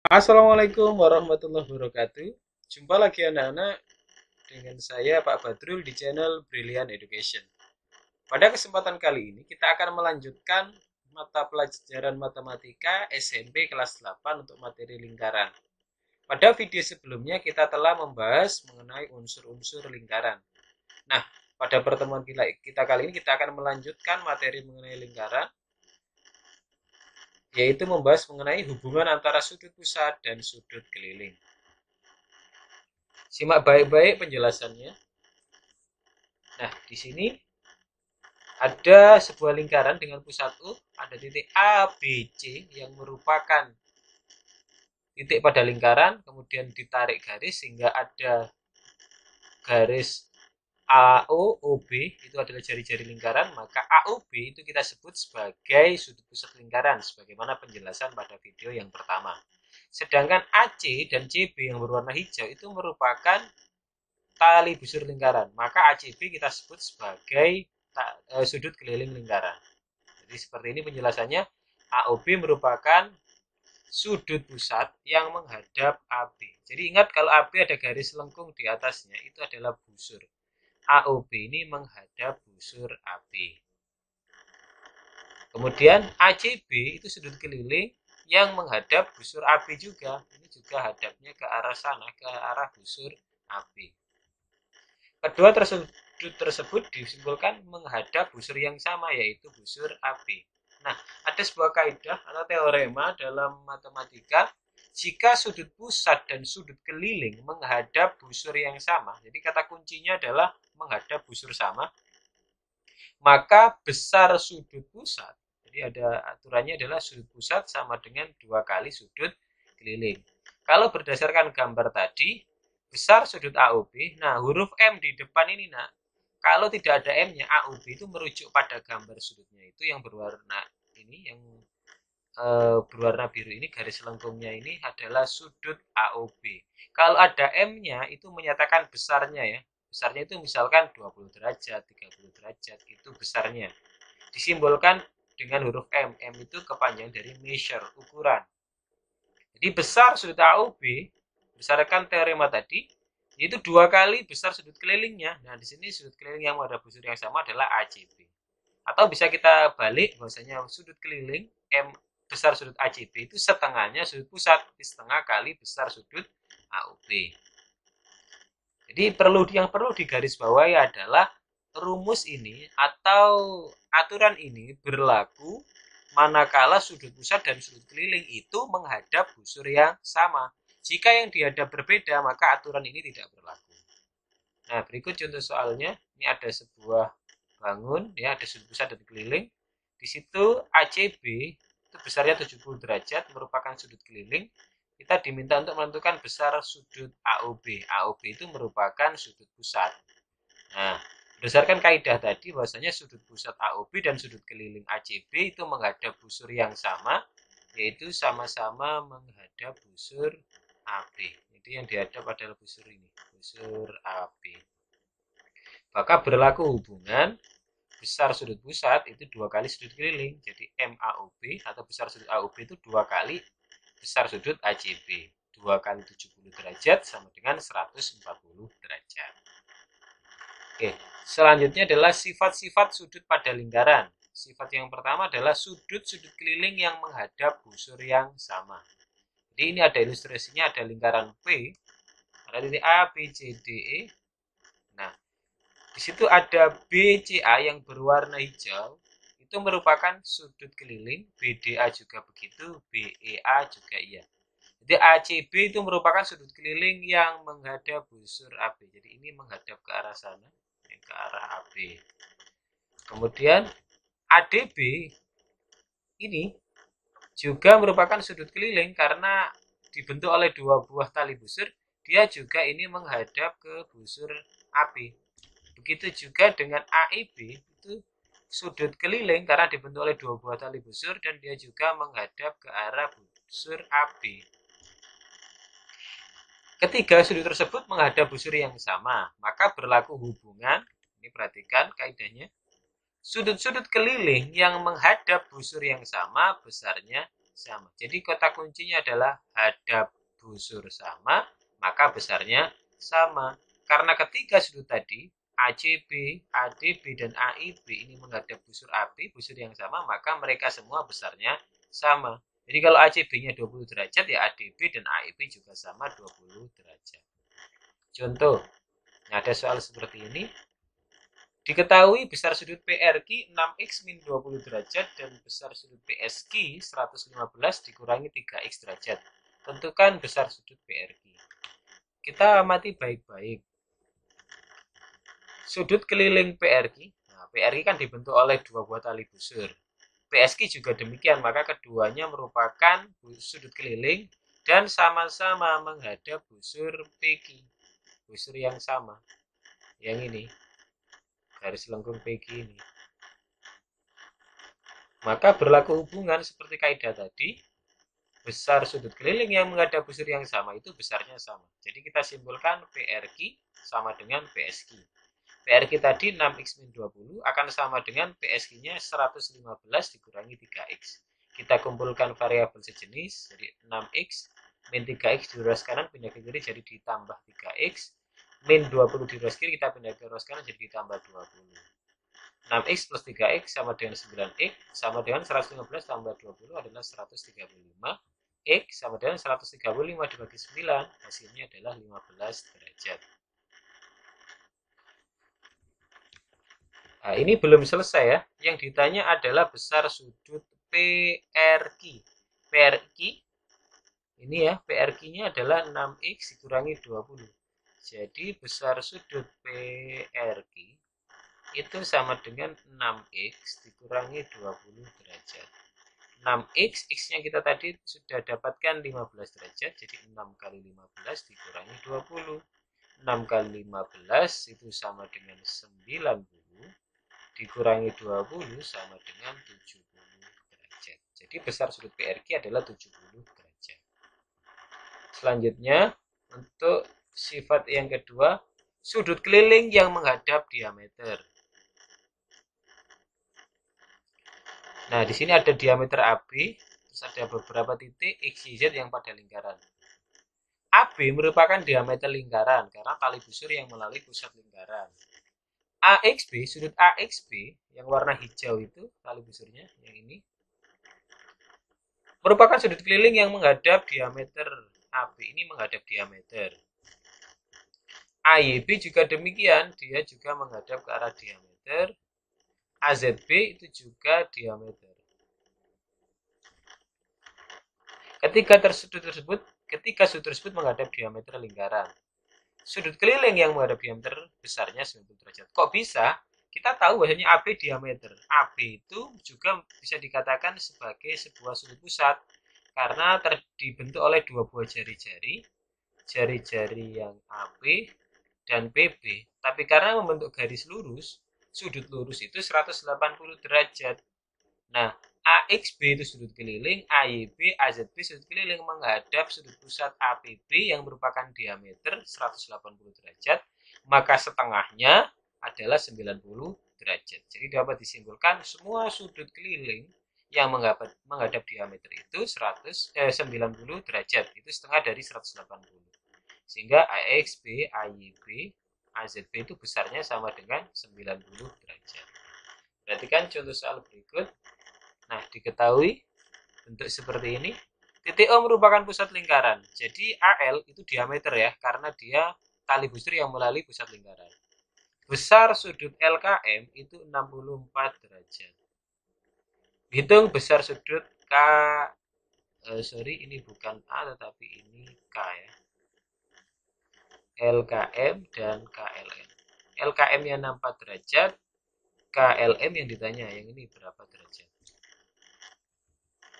Assalamualaikum warahmatullahi wabarakatuh. Jumpa lagi anak-anak dengan saya Pak Badrul di channel Brilliant Education. Pada kesempatan kali ini kita akan melanjutkan mata pelajaran matematika SMP kelas 8 untuk materi lingkaran. Pada video sebelumnya kita telah membahas mengenai unsur-unsur lingkaran. Nah, pada pertemuan kita kali ini kita akan melanjutkan materi mengenai lingkaran, yaitu membahas mengenai hubungan antara sudut pusat dan sudut keliling. Simak baik-baik penjelasannya. Nah, di sini ada sebuah lingkaran dengan pusat U, ada titik A, B, C yang merupakan titik pada lingkaran, kemudian ditarik garis sehingga ada garis AO, OB, itu adalah jari-jari lingkaran, maka AOB itu kita sebut sebagai sudut pusat lingkaran, sebagaimana penjelasan pada video yang pertama. Sedangkan AC dan CB yang berwarna hijau itu merupakan tali busur lingkaran, maka ACB kita sebut sebagai sudut keliling lingkaran. Jadi seperti ini penjelasannya. AOB merupakan sudut pusat yang menghadap AB. Jadi ingat kalau AB ada garis lengkung di atasnya, itu adalah busur. AOB ini menghadap busur AB. Kemudian ACB itu sudut keliling yang menghadap busur AB juga. Ini juga hadapnya ke arah sana, ke arah busur AB. Kedua sudut tersebut disimpulkan menghadap busur yang sama, yaitu busur AB. Nah, ada sebuah kaidah atau teorema dalam matematika, jika sudut pusat dan sudut keliling menghadap busur yang sama, jadi kata kuncinya adalah menghadap busur sama, maka besar sudut pusat, jadi ada aturannya adalah sudut pusat sama dengan 2 kali sudut keliling. Kalau berdasarkan gambar tadi, besar sudut AOB, nah huruf M di depan ini nak, kalau tidak ada M-nya, AOB itu merujuk pada gambar sudutnya itu yang berwarna ini, yang berwarna biru ini, garis lengkungnya ini adalah sudut AOB. Kalau ada M-nya itu menyatakan besarnya ya. Besarnya itu misalkan 20 derajat, 30 derajat, itu besarnya. Disimbolkan dengan huruf M. M itu kepanjangan dari measure, ukuran. Jadi besar sudut AOB, berdasarkan teorema tadi, yaitu 2 kali besar sudut kelilingnya. Nah, di sini sudut keliling yang ada busur yang sama adalah ACB. Atau bisa kita balik, bahwasanya sudut keliling M besar sudut ACB itu setengahnya sudut pusat, setengah kali besar sudut AOB. Jadi yang perlu digarisbawahi adalah rumus ini atau aturan ini berlaku manakala sudut pusat dan sudut keliling itu menghadap busur yang sama. Jika yang dihadap berbeda, maka aturan ini tidak berlaku. Nah, berikut contoh soalnya. Ini ada sebuah bangun, ya, ada sudut pusat dan keliling. Di situ ACB itu besarnya 70 derajat, merupakan sudut keliling. Kita diminta untuk menentukan besar sudut AOB. AOB itu merupakan sudut pusat. Nah, berdasarkan kaidah tadi, bahwasanya sudut pusat AOB dan sudut keliling ACB itu menghadap busur yang sama, yaitu sama-sama menghadap busur AB. Jadi yang dihadap adalah busur ini, busur AB. Maka berlaku hubungan besar sudut pusat itu 2 kali sudut keliling. Jadi MAOB atau besar sudut AOB itu 2 kali besar sudut ACB. 2 kali 70 derajat sama dengan 140 derajat. Oke, selanjutnya adalah sifat-sifat sudut pada lingkaran. Sifat yang pertama adalah sudut-sudut keliling yang menghadap busur yang sama. Jadi ini ada ilustrasinya, ada lingkaran P, ada titik A, B, C, D, E. Nah, di situ ada BCA yang berwarna hijau, itu merupakan sudut keliling, BDA juga begitu, BEA juga iya. Jadi ACB itu merupakan sudut keliling yang menghadap busur AB. Jadi ini menghadap ke arah sana, ke arah AB. Kemudian ADB ini juga merupakan sudut keliling karena dibentuk oleh 2 buah tali busur, dia juga ini menghadap ke busur AB. Begitu juga dengan AEB, itu sudut keliling karena dibentuk oleh 2 buah tali busur dan dia juga menghadap ke arah busur AB. Ketiga sudut tersebut menghadap busur yang sama, maka berlaku hubungan, ini perhatikan kaidahnya, sudut-sudut keliling yang menghadap busur yang sama besarnya sama. Jadi kata kuncinya adalah hadap busur sama, maka besarnya sama. Karena ketiga sudut tadi, ACB, ADB, dan AIB ini menghadap busur AB, busur yang sama, maka mereka semua besarnya sama. Jadi kalau ACB-nya 20 derajat, ya ADB dan AIB juga sama 20 derajat. Contoh, ada soal seperti ini. Diketahui besar sudut PRQ 6x min 20 derajat dan besar sudut PSQ 115 dikurangi 3x derajat. Tentukan besar sudut PRQ. Kita amati baik-baik. Sudut keliling PRQ. Nah, PRQ kan dibentuk oleh dua buah tali busur. PSQ juga demikian, maka keduanya merupakan sudut keliling dan sama-sama menghadap busur PQ. Busur yang sama. Yang ini. Garis lengkung PQ ini. Maka berlaku hubungan seperti kaidah tadi, besar sudut keliling yang menghadap busur yang sama itu besarnya sama. Jadi kita simpulkan PRQ sama dengan PSQ. PRQ tadi 6x min 20 akan sama dengan PSQ-nya 115 dikurangi 3x. Kita kumpulkan variabel sejenis, jadi 6x min 3x di ruas kanan pindah ke kiri jadi ditambah 3x. Min 20 di ruas kiri kita pindah ke ruas kanan jadi ditambah 20. 6x plus 3x sama dengan 9x sama dengan 115 tambah 20 adalah 135. X sama dengan 135 dibagi 9 hasilnya adalah 15 derajat. Nah, ini belum selesai ya. Yang ditanya adalah besar sudut PRQ. PRQ ini ya, PRQ-nya adalah 6x dikurangi 20. Jadi besar sudut PRQ itu sama dengan 6x dikurangi 20 derajat. 6x, x-nya kita tadi sudah dapatkan 15 derajat, jadi 6 kali 15 dikurangi 20. 6 kali 15 itu sama dengan 90, dikurangi 20 sama dengan 70 derajat. Jadi besar sudut PRQ adalah 70 derajat. Selanjutnya, untuk sifat yang kedua, sudut keliling yang menghadap diameter. Nah, di sini ada diameter AB, terus ada beberapa titik X, Y, Z yang pada lingkaran. AB merupakan diameter lingkaran karena tali busur yang melalui pusat lingkaran. AXB, sudut AXB yang warna hijau itu, tali busurnya yang ini, merupakan sudut keliling yang menghadap diameter. AB ini menghadap diameter. AYB juga demikian, dia juga menghadap ke arah diameter. AZB itu juga diameter. Ketika sudut tersebut menghadap diameter lingkaran, sudut keliling yang menghadap diameter besarnya 90 derajat. Kok bisa? Kita tahu bahwasanya AB diameter. AB itu juga bisa dikatakan sebagai sebuah sudut pusat karena dibentuk oleh dua buah jari-jari, jari-jari yang AB dan PB. Tapi karena membentuk garis lurus, sudut lurus itu 180 derajat. Nah, AXB itu sudut keliling, AYB, AZB sudut keliling menghadap sudut pusat APB yang merupakan diameter 180 derajat, maka setengahnya adalah 90 derajat. Jadi dapat disimpulkan semua sudut keliling yang menghadap diameter itu 90 derajat, itu setengah dari 180. Sehingga AXB, AYB, AZB itu besarnya sama dengan 90 derajat. Perhatikan contoh soal berikut. Nah, diketahui bentuk seperti ini. Titik O merupakan pusat lingkaran. Jadi AL itu diameter ya, karena dia tali busur yang melalui pusat lingkaran. Besar sudut LKM itu 64 derajat. Hitung besar sudut ini bukan A tetapi ini K ya. LKM dan KLM. LKM-nya 64 derajat, KLM yang ditanya yang ini berapa derajat.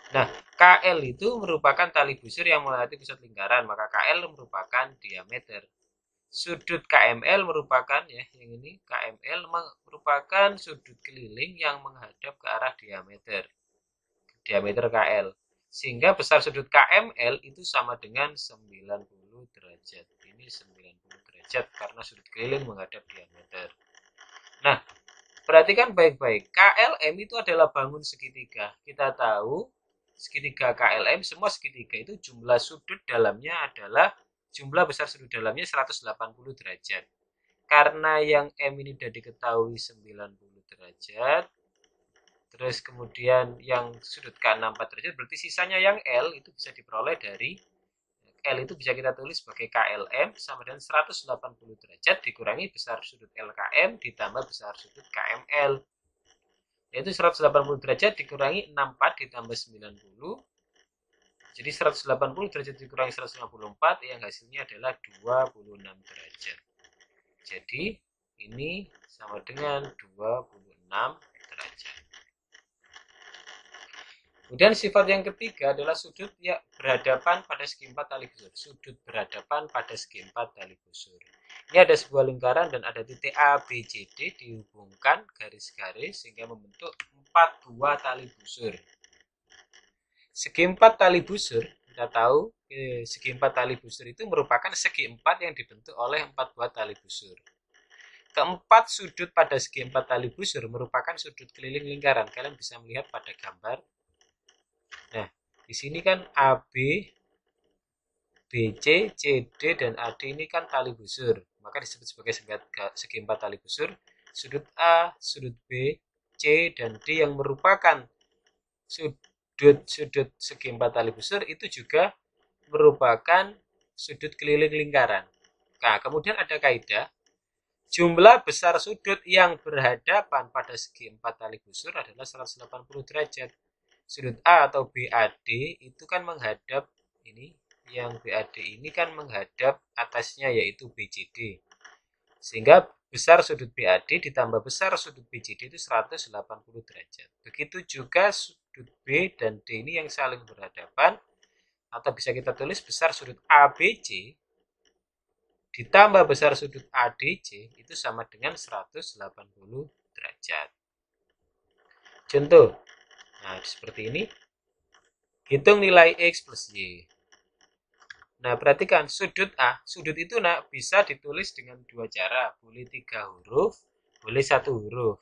Nah, KL itu merupakan tali busur yang melewati pusat lingkaran, maka KL merupakan diameter. Sudut KML merupakan ya, yang ini KML merupakan sudut keliling yang menghadap ke arah diameter. Diameter KL. Sehingga besar sudut KML itu sama dengan 90 derajat. Ini 90 derajat karena sudut keliling menghadap diameter. Nah, perhatikan baik-baik. KLM itu adalah bangun segitiga. Kita tahu segitiga KLM, semua segitiga itu jumlah sudut dalamnya adalah, jumlah besar sudut dalamnya 180 derajat. Karena yang M ini sudah diketahui 90 derajat, terus kemudian yang sudut K6 4 derajat, berarti sisanya yang L itu bisa diperoleh dari, L itu bisa kita tulis sebagai KLM sama dengan 180 derajat dikurangi besar sudut LKM ditambah besar sudut KML. Yaitu 180 derajat dikurangi 64 ditambah 90. Jadi 180 derajat dikurangi 154 yang hasilnya adalah 26 derajat. Jadi ini sama dengan 26 derajat. Kemudian sifat yang ketiga adalah sudut yang berhadapan pada segi 4 tali busur. Sudut berhadapan pada segi 4 tali busur. Ini ada sebuah lingkaran dan ada titik A, B, C, D dihubungkan garis-garis sehingga membentuk 4 buah tali busur. Segi 4 tali busur, kita tahu segi 4 tali busur itu merupakan segi 4 yang dibentuk oleh 4 buah tali busur. Keempat sudut pada segi 4 tali busur merupakan sudut keliling lingkaran. Kalian bisa melihat pada gambar. Nah, di sini kan AB, BC, CD, dan AD ini kan tali busur. Maka disebut sebagai segi 4 tali busur. Sudut A, sudut B, C, dan D yang merupakan sudut segi 4 tali busur itu juga merupakan sudut keliling lingkaran. Nah, kemudian ada kaidah. Jumlah besar sudut yang berhadapan pada segi 4 tali busur adalah 180 derajat. Sudut A atau BAD itu kan menghadap ini, yang BAD ini kan menghadap atasnya yaitu BCD. Sehingga besar sudut BAD ditambah besar sudut BCD itu 180 derajat. Begitu juga sudut B dan D ini yang saling berhadapan, atau bisa kita tulis besar sudut ABC ditambah besar sudut ADC itu sama dengan 180 derajat. Contoh, nah seperti ini. Hitung nilai X plus Y. Nah, perhatikan sudut A. Sudut itu bisa ditulis dengan dua cara. Boleh 3 huruf, boleh 1 huruf.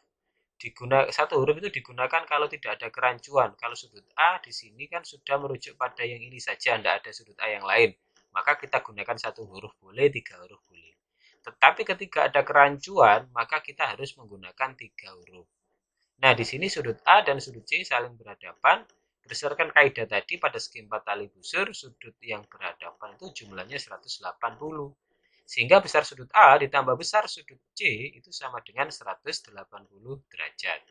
Satu huruf itu digunakan kalau tidak ada kerancuan. Kalau sudut A di sini kan sudah merujuk pada yang ini saja, tidak ada sudut A yang lain. Maka kita gunakan 1 huruf boleh, 3 huruf boleh. Tetapi ketika ada kerancuan, maka kita harus menggunakan 3 huruf. Nah, di sini sudut A dan sudut C saling berhadapan. Berdasarkan kaidah tadi, pada segi 4 tali busur, sudut yang berhadapan itu jumlahnya 180. Sehingga besar sudut A ditambah besar sudut C itu sama dengan 180 derajat.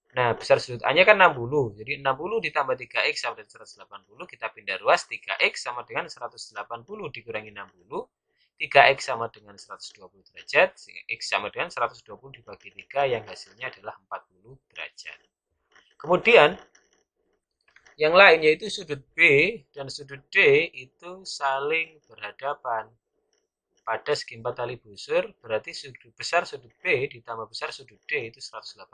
Nah, besar sudut A-nya kan 60. Jadi 60 ditambah 3X sama dengan 180. Kita pindah ruas, 3X sama dengan 180 dikurangi 60. 3X sama dengan 120 derajat, X sama dengan 120 dibagi 3 yang hasilnya adalah 40 derajat. Kemudian, yang lain yaitu sudut B dan sudut D itu saling berhadapan pada segi 4 tali busur, berarti sudut besar sudut B ditambah besar sudut D itu 180.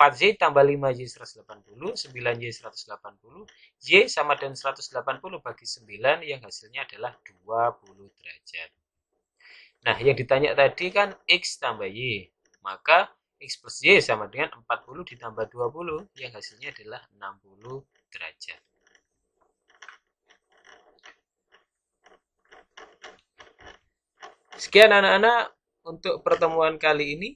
4Y tambah 5Y 180, 9Y 180, Y sama dengan 180 bagi 9 yang hasilnya adalah 20 derajat. Nah, yang ditanya tadi kan X tambah Y, maka X plus Y sama dengan 40 ditambah 20 yang hasilnya adalah 60 derajat. Sekian anak-anak untuk pertemuan kali ini.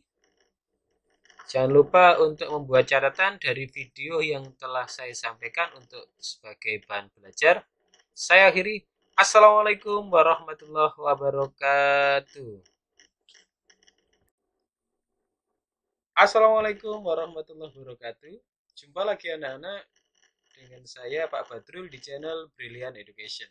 Jangan lupa untuk membuat catatan dari video yang telah saya sampaikan untuk sebagai bahan belajar. Saya akhiri. Assalamualaikum warahmatullahi wabarakatuh. Assalamualaikum warahmatullahi wabarakatuh. Jumpa lagi anak-anak dengan saya Pak Badrul di channel Brilliant Education.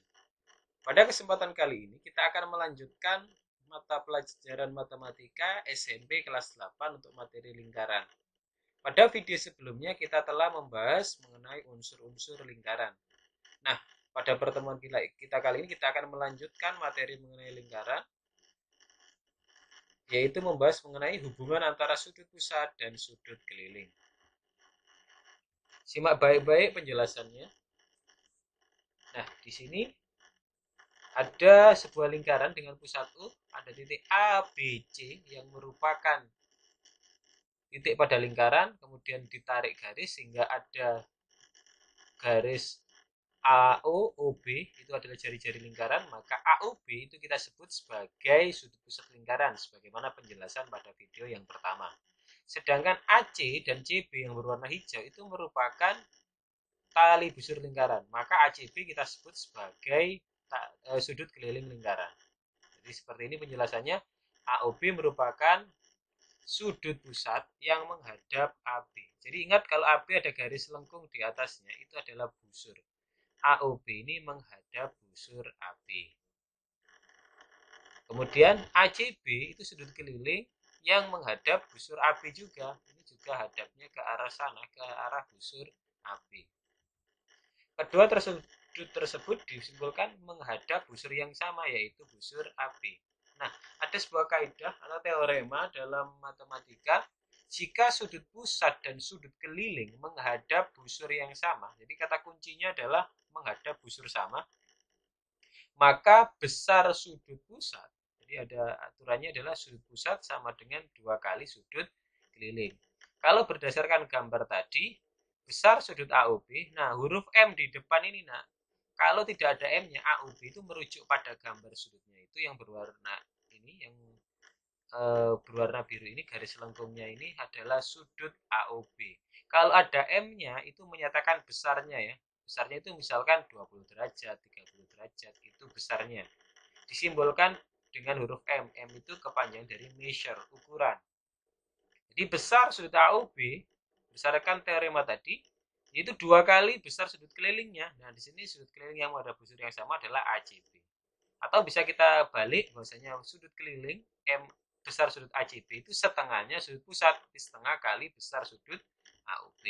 Pada kesempatan kali ini kita akan melanjutkan mata pelajaran matematika SMP kelas 8 untuk materi lingkaran. Pada video sebelumnya kita telah membahas mengenai unsur-unsur lingkaran. Nah, pada pertemuan kita kali ini kita akan melanjutkan materi mengenai lingkaran, yaitu membahas mengenai hubungan antara sudut pusat dan sudut keliling. Simak baik-baik penjelasannya. Nah, di sini ada sebuah lingkaran dengan pusat U, ada titik A, B, C yang merupakan titik pada lingkaran, kemudian ditarik garis sehingga ada garis AO, OB itu adalah jari-jari lingkaran, maka AOB itu kita sebut sebagai sudut pusat lingkaran, sebagaimana penjelasan pada video yang pertama. Sedangkan AC dan CB yang berwarna hijau itu merupakan tali busur lingkaran, maka ACB kita sebut sebagai sudut keliling lingkaran. Jadi seperti ini penjelasannya. AOB merupakan sudut pusat yang menghadap AB. Jadi ingat kalau AB ada garis lengkung di atasnya, itu adalah busur. AOB ini menghadap busur AB. Kemudian ACB itu sudut keliling yang menghadap busur AB juga. Ini juga hadapnya ke arah sana, ke arah busur AB. Kedua sudut tersebut disimpulkan menghadap busur yang sama, yaitu busur AB. Nah, ada sebuah kaidah atau teorema dalam matematika, jika sudut pusat dan sudut keliling menghadap busur yang sama, jadi kata kuncinya adalah menghadap busur sama, maka besar sudut pusat, jadi ada aturannya adalah sudut pusat sama dengan 2 kali sudut keliling. Kalau berdasarkan gambar tadi, besar sudut AOB, nah huruf M di depan ini, nak, kalau tidak ada M-nya, AOB itu merujuk pada gambar sudutnya itu yang berwarna ini, yang berwarna biru ini, garis lengkungnya ini adalah sudut AOB. Kalau ada M-nya itu menyatakan besarnya ya. Besarnya itu misalkan 20 derajat, 30 derajat, itu besarnya. Disimbolkan dengan huruf M. M itu kepanjangan dari measure, ukuran. Jadi besar sudut AOB, berdasarkan teorema tadi, yaitu 2 kali besar sudut kelilingnya. Nah, di sini sudut keliling yang ada busur yang sama adalah ACB. Atau bisa kita balik, bahwasanya sudut keliling M besar sudut ACB itu setengahnya sudut pusat, setengah kali besar sudut AOB.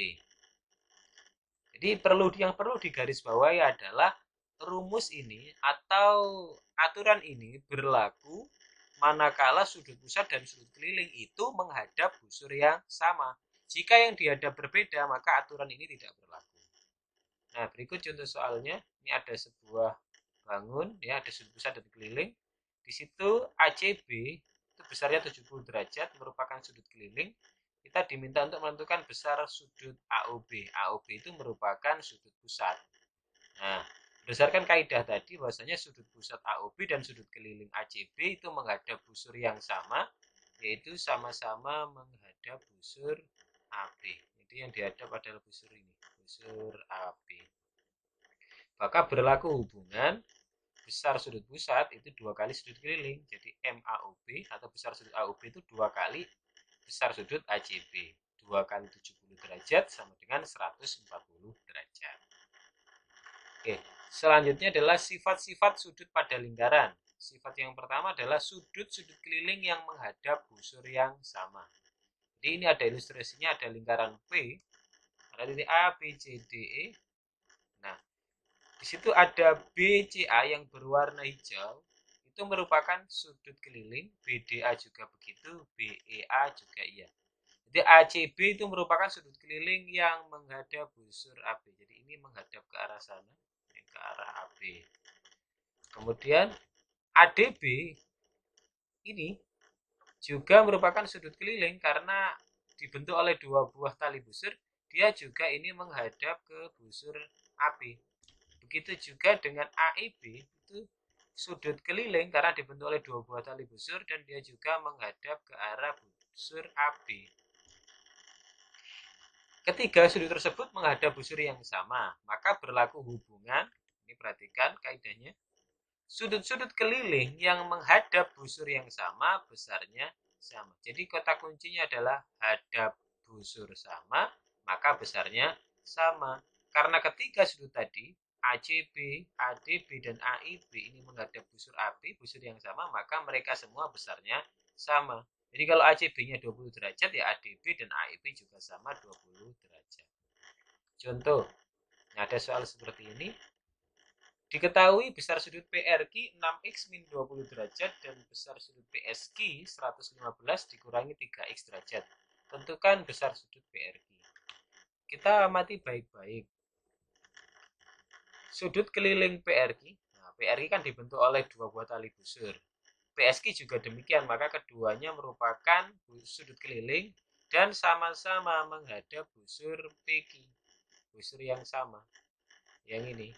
Jadi yang perlu digarisbawahi adalah rumus ini atau aturan ini berlaku manakala sudut pusat dan sudut keliling itu menghadap busur yang sama. Jika yang dihadap berbeda, maka aturan ini tidak berlaku. Nah, berikut contoh soalnya. Ini ada sebuah bangun, ya, ada sudut pusat dan keliling. Di situ ACB itu besarnya 70 derajat, merupakan sudut keliling. Kita diminta untuk menentukan besar sudut AOB. AOB itu merupakan sudut pusat. Nah, berdasarkan kaidah tadi, bahwasanya sudut pusat AOB dan sudut keliling ACB itu menghadap busur yang sama, yaitu sama-sama menghadap busur AB. Jadi yang dihadap adalah busur ini, busur AB. Maka berlaku hubungan besar sudut pusat itu 2 kali sudut keliling. Jadi MAOB atau besar sudut AOB itu 2 kali besar sudut ACB. 2 kali 70 derajat sama dengan 140 derajat. Oke, selanjutnya adalah sifat-sifat sudut pada lingkaran. Sifat yang pertama adalah sudut-sudut keliling yang menghadap busur yang sama. Jadi ini ada ilustrasinya, ada lingkaran P, ada titik A, B, C, D, E. Nah, di situ ada BCA yang berwarna hijau, itu merupakan sudut keliling, BDA juga begitu, BEA juga iya. Jadi ACB itu merupakan sudut keliling yang menghadap busur AB. Jadi ini menghadap ke arah sana, ke arah AB. Kemudian ADB ini juga merupakan sudut keliling karena dibentuk oleh 2 buah tali busur, dia juga ini menghadap ke busur AB. Begitu juga dengan AEB, itu sudut keliling karena dibentuk oleh 2 buah tali busur dan dia juga menghadap ke arah busur AB. Ketiga sudut tersebut menghadap busur yang sama, maka berlaku hubungan, ini perhatikan kaidahnya, sudut-sudut keliling yang menghadap busur yang sama besarnya sama. Jadi kata kuncinya adalah hadap busur sama, maka besarnya sama. Karena ketiga sudut tadi, ACB, ADB, dan AIB ini menghadap busur AB, busur yang sama, maka mereka semua besarnya sama. Jadi kalau ACB-nya 20 derajat, ya ADB dan AIB juga sama 20 derajat. Contoh, ada soal seperti ini. Diketahui besar sudut PRQ 6x min 20 derajat dan besar sudut PSQ 115 dikurangi 3x derajat. Tentukan besar sudut PRQ. Kita amati baik-baik. Sudut keliling PRQ, nah, PRQ kan dibentuk oleh 2 buah tali busur. PSQ juga demikian, maka keduanya merupakan sudut keliling dan sama-sama menghadap busur PQ, busur yang sama. yang ini,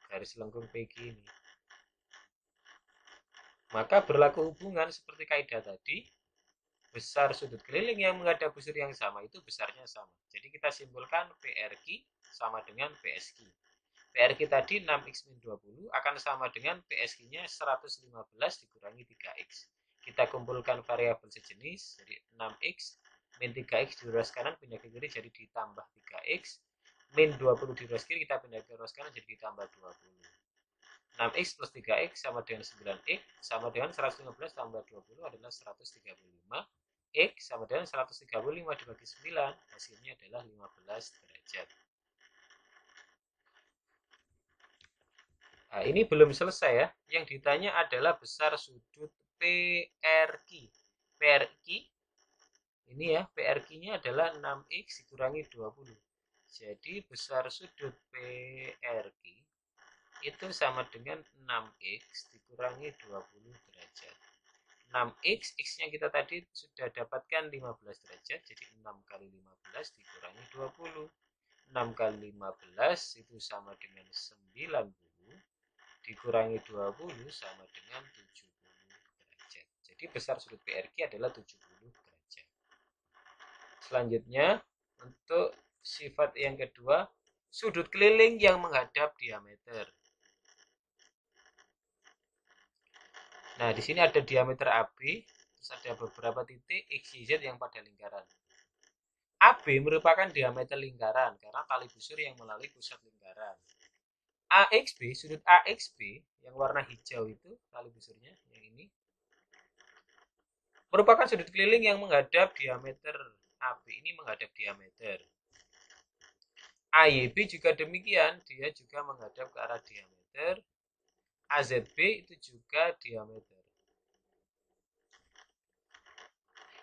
garis lengkung PQ ini. Maka berlaku hubungan seperti kaidah tadi, besar sudut keliling yang menghadap busur yang sama itu besarnya sama. Jadi kita simpulkan PRQ sama dengan PSQ. PRQ tadi 6x-20 akan sama dengan PSQ-nya 115 dikurangi 3x. Kita kumpulkan variabel sejenis, jadi 6x min 3x di ruas kanan pindah ke kiri jadi ditambah 3x, min 20 di ruas kiri kita pindah ke ruas kanan jadi ditambah 20. 6x plus 3x sama dengan 9x sama dengan 115 tambah 20 adalah 135. X sama dengan 135 dibagi 9, hasilnya adalah 15 derajat. Nah, ini belum selesai ya. Yang ditanya adalah besar sudut PRQ. PRQ ini ya, PRQ-nya adalah 6x dikurangi 20. Jadi besar sudut PRQ itu sama dengan 6x dikurangi 20 derajat. 6x, x-nya kita tadi sudah dapatkan 15 derajat, jadi 6 kali 15 dikurangi 20. 6 kali 15 itu sama dengan 90, dikurangi 20 sama dengan 70 derajat. Jadi besar sudut PRQ adalah 70 derajat. Selanjutnya, untuk sifat yang kedua, sudut keliling yang menghadap diameter. Nah, di sini ada diameter AB, terus ada beberapa titik X, Y, Z yang pada lingkaran. AB merupakan diameter lingkaran karena tali busur yang melalui pusat lingkaran. AXB, sudut AXB yang warna hijau itu tali busurnya yang ini merupakan sudut keliling yang menghadap diameter AB ini menghadap diameter. AYB juga demikian, dia juga menghadap ke arah diameter. AZB itu juga diameter.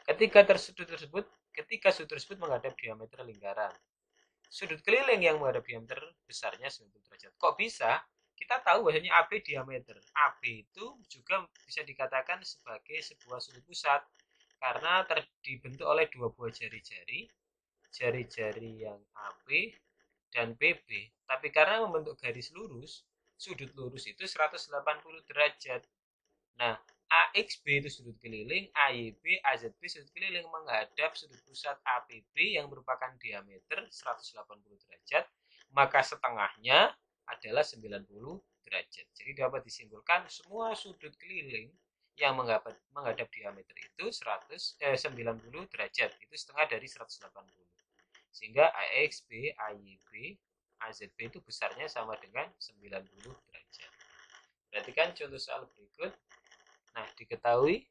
Ketika sudut tersebut menghadap diameter lingkaran, sudut keliling yang menghadap diameter besarnya 90 derajat. Kok bisa? Kita tahu bahwasanya AB diameter. AB itu juga bisa dikatakan sebagai sebuah sudut pusat karena dibentuk oleh dua buah jari-jari, jari-jari yang AB dan BB. Tapi karena membentuk garis lurus, sudut lurus itu 180 derajat. Nah, AXB itu sudut keliling, AYB, AZB sudut keliling menghadap sudut pusat APB yang merupakan diameter 180 derajat, maka setengahnya adalah 90 derajat. Jadi dapat disimpulkan semua sudut keliling yang menghadap diameter itu 90 derajat, itu setengah dari 180. Sehingga AXB, AYB, AZB itu besarnya sama dengan 90 derajat. Perhatikan contoh soal berikut. Nah, diketahui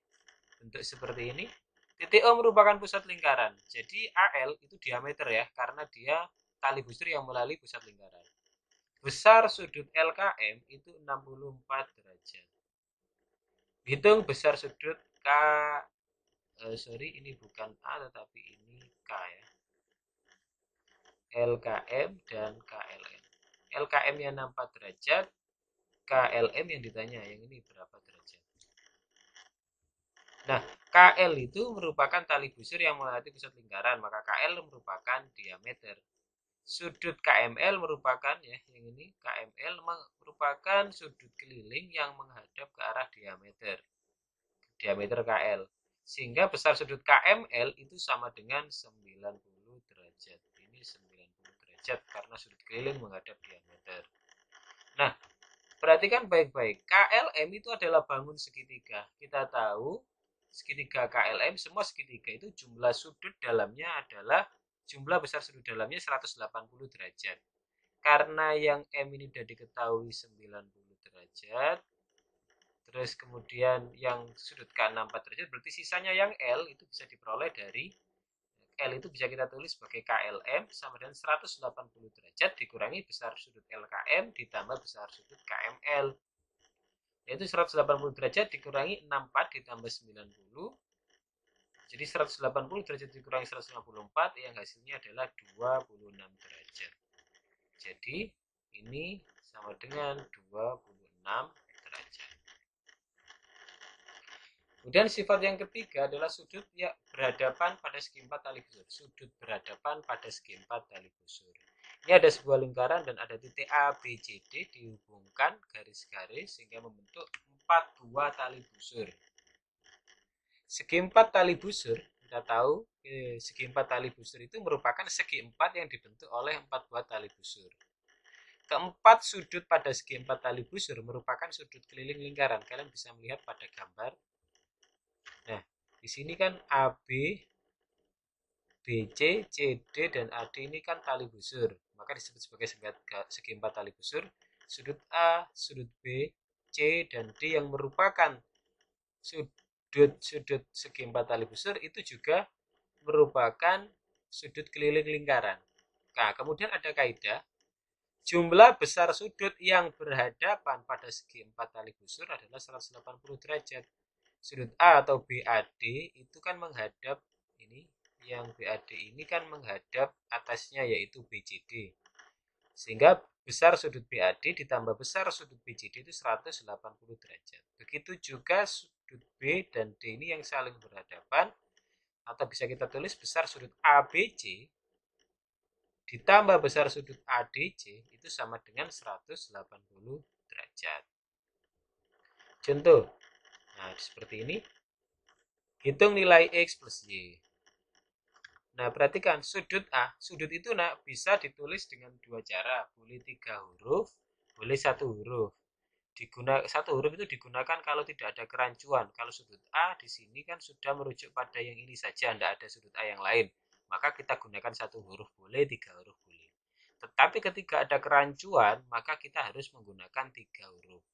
bentuk seperti ini. Titik O merupakan pusat lingkaran. Jadi AL itu diameter ya, karena dia tali busur yang melalui pusat lingkaran. Besar sudut LKM itu 64 derajat. Hitung besar sudut ini bukan A tetapi ini K ya. LKM dan KLM. LKM-nya 64 derajat, KLM yang ditanya yang ini berapa derajat. Nah, KL itu merupakan tali busur yang melewati pusat lingkaran, maka KL merupakan diameter. Sudut KML merupakan ya, yang ini KML merupakan sudut keliling yang menghadap ke arah diameter. Diameter KL. Sehingga besar sudut KML itu sama dengan 90 derajat. Ini 90 derajat karena sudut keliling menghadap diameter. Nah, perhatikan baik-baik. KLM itu adalah bangun segitiga. Kita tahu segitiga KLM semua segitiga itu jumlah sudut dalamnya adalah jumlah besar sudut dalamnya 180 derajat. Karena yang M ini sudah diketahui 90 derajat, terus kemudian yang sudut K 64 derajat, berarti sisanya yang L itu bisa diperoleh dari L itu bisa kita tulis sebagai KLM sama dengan 180 derajat dikurangi besar sudut LKM ditambah besar sudut KML. Yaitu 180 derajat dikurangi 64 ditambah 90. Jadi 180 derajat dikurangi 154 yang hasilnya adalah 26 derajat. Jadi ini sama dengan 26 derajat. Kemudian sifat yang ketiga adalah sudut yang berhadapan pada segi 4 tali busur. Sudut berhadapan pada segi 4 tali busur. Ini ada sebuah lingkaran dan ada titik A, B, C, D dihubungkan garis-garis sehingga membentuk 4 buah tali busur. Segi 4 tali busur, kita tahu segi 4 tali busur itu merupakan segi 4 yang dibentuk oleh 4 buah tali busur. Keempat sudut pada segi 4 tali busur merupakan sudut keliling lingkaran. Kalian bisa melihat pada gambar. Nah, di sini kan AB, BC, CD, dan AD ini kan tali busur. Maka disebut sebagai segi 4 tali busur. Sudut A, sudut B, C, dan D yang merupakan sudut segi 4 tali busur itu juga merupakan sudut keliling lingkaran. Nah, kemudian ada kaidah. Jumlah besar sudut yang berhadapan pada segi 4 tali busur adalah 180 derajat. Sudut A atau BAD itu kan menghadap ini, yang BAD ini kan menghadap atasnya yaitu BCD. Sehingga besar sudut BAD ditambah besar sudut BCD itu 180 derajat. Begitu juga sudut B dan D ini yang saling berhadapan, atau bisa kita tulis besar sudut ABC ditambah besar sudut ADC itu sama dengan 180 derajat. Contoh, nah seperti ini. Hitung nilai X plus Y. Nah, perhatikan sudut A. Sudut itu bisa ditulis dengan dua cara. Boleh 3 huruf, boleh 1 huruf. Satu huruf itu digunakan kalau tidak ada kerancuan. Kalau sudut A di sini kan sudah merujuk pada yang ini saja, tidak ada sudut A yang lain. Maka kita gunakan 1 huruf boleh, 3 huruf boleh. Tetapi ketika ada kerancuan, maka kita harus menggunakan 3 huruf.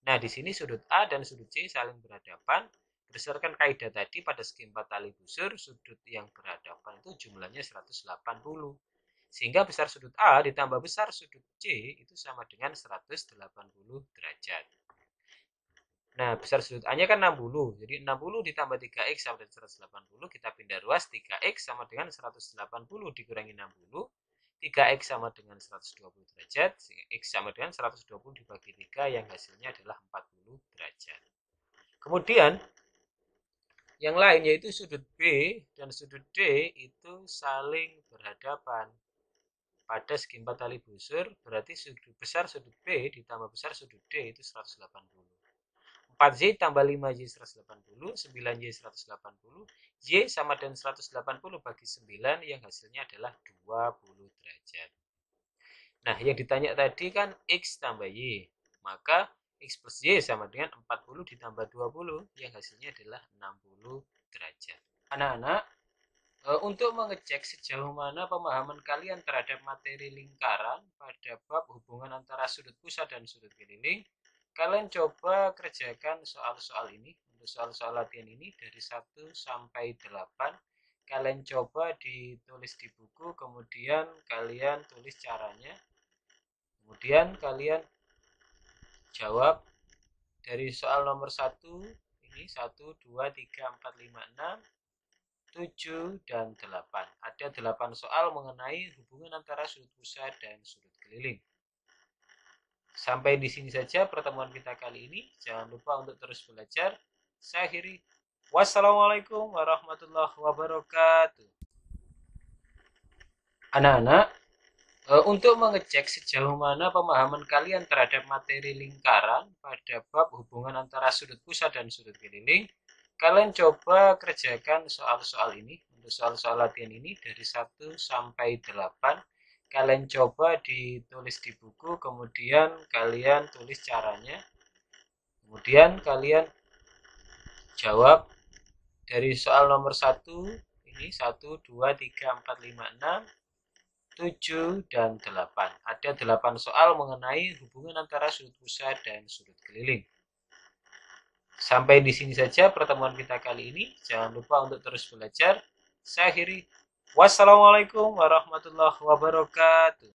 Nah, di sini sudut A dan sudut C saling berhadapan. Berdasarkan kaidah tadi, pada segi 4 tali busur, sudut yang berhadapan itu jumlahnya 180. Sehingga besar sudut A ditambah besar sudut C itu sama dengan 180 derajat. Nah, besar sudut A-nya kan 60. Jadi 60 ditambah 3X sama dengan 180. Kita pindah ruas, 3X sama dengan 180 dikurangi 60. 3X sama dengan 120 derajat. X sama dengan 120 dibagi 3 yang hasilnya adalah 40 derajat. Kemudian, yang lain yaitu sudut B dan sudut D itu saling berhadapan. Pada segi 4 tali busur, berarti sudut besar sudut B ditambah besar sudut D itu 180. 4Y tambah 5Y 180, 9Y 180, Y sama dengan 180 bagi 9 yang hasilnya adalah 20 derajat. Nah, yang ditanya tadi kan X tambah Y. Maka X plus Y sama dengan 40 ditambah 20 yang hasilnya adalah 60 derajat. Anak-anak, untuk mengecek sejauh mana pemahaman kalian terhadap materi lingkaran pada bab hubungan antara sudut pusat dan sudut keliling, kalian coba kerjakan soal-soal ini. Untuk soal-soal latihan ini dari 1 sampai 8, kalian coba ditulis di buku, kemudian kalian tulis caranya. Kemudian kalian jawab dari soal nomor 1, ini 1, 2, 3, 4, 5, 6, 7, dan 8. Ada 8 soal mengenai hubungan antara sudut pusat dan sudut keliling. Sampai di sini saja pertemuan kita kali ini. Jangan lupa untuk terus belajar. Saya akhiri. Wassalamualaikum warahmatullahi wabarakatuh. Anak-anak, untuk mengecek sejauh mana pemahaman kalian terhadap materi lingkaran pada bab hubungan antara sudut pusat dan sudut keliling, kalian coba kerjakan soal-soal ini. Untuk soal-soal latihan ini dari 1 sampai 8, kalian coba ditulis di buku, kemudian kalian tulis caranya. Kemudian kalian jawab dari soal nomor 1, ini 1, 2, 3, 4, 5, 6, 7, dan 8. Ada 8 soal mengenai hubungan antara sudut pusat dan sudut keliling. Sampai di sini saja pertemuan kita kali ini. Jangan lupa untuk terus belajar. Saya akhiri. Wassalamualaikum warahmatullahi wabarakatuh.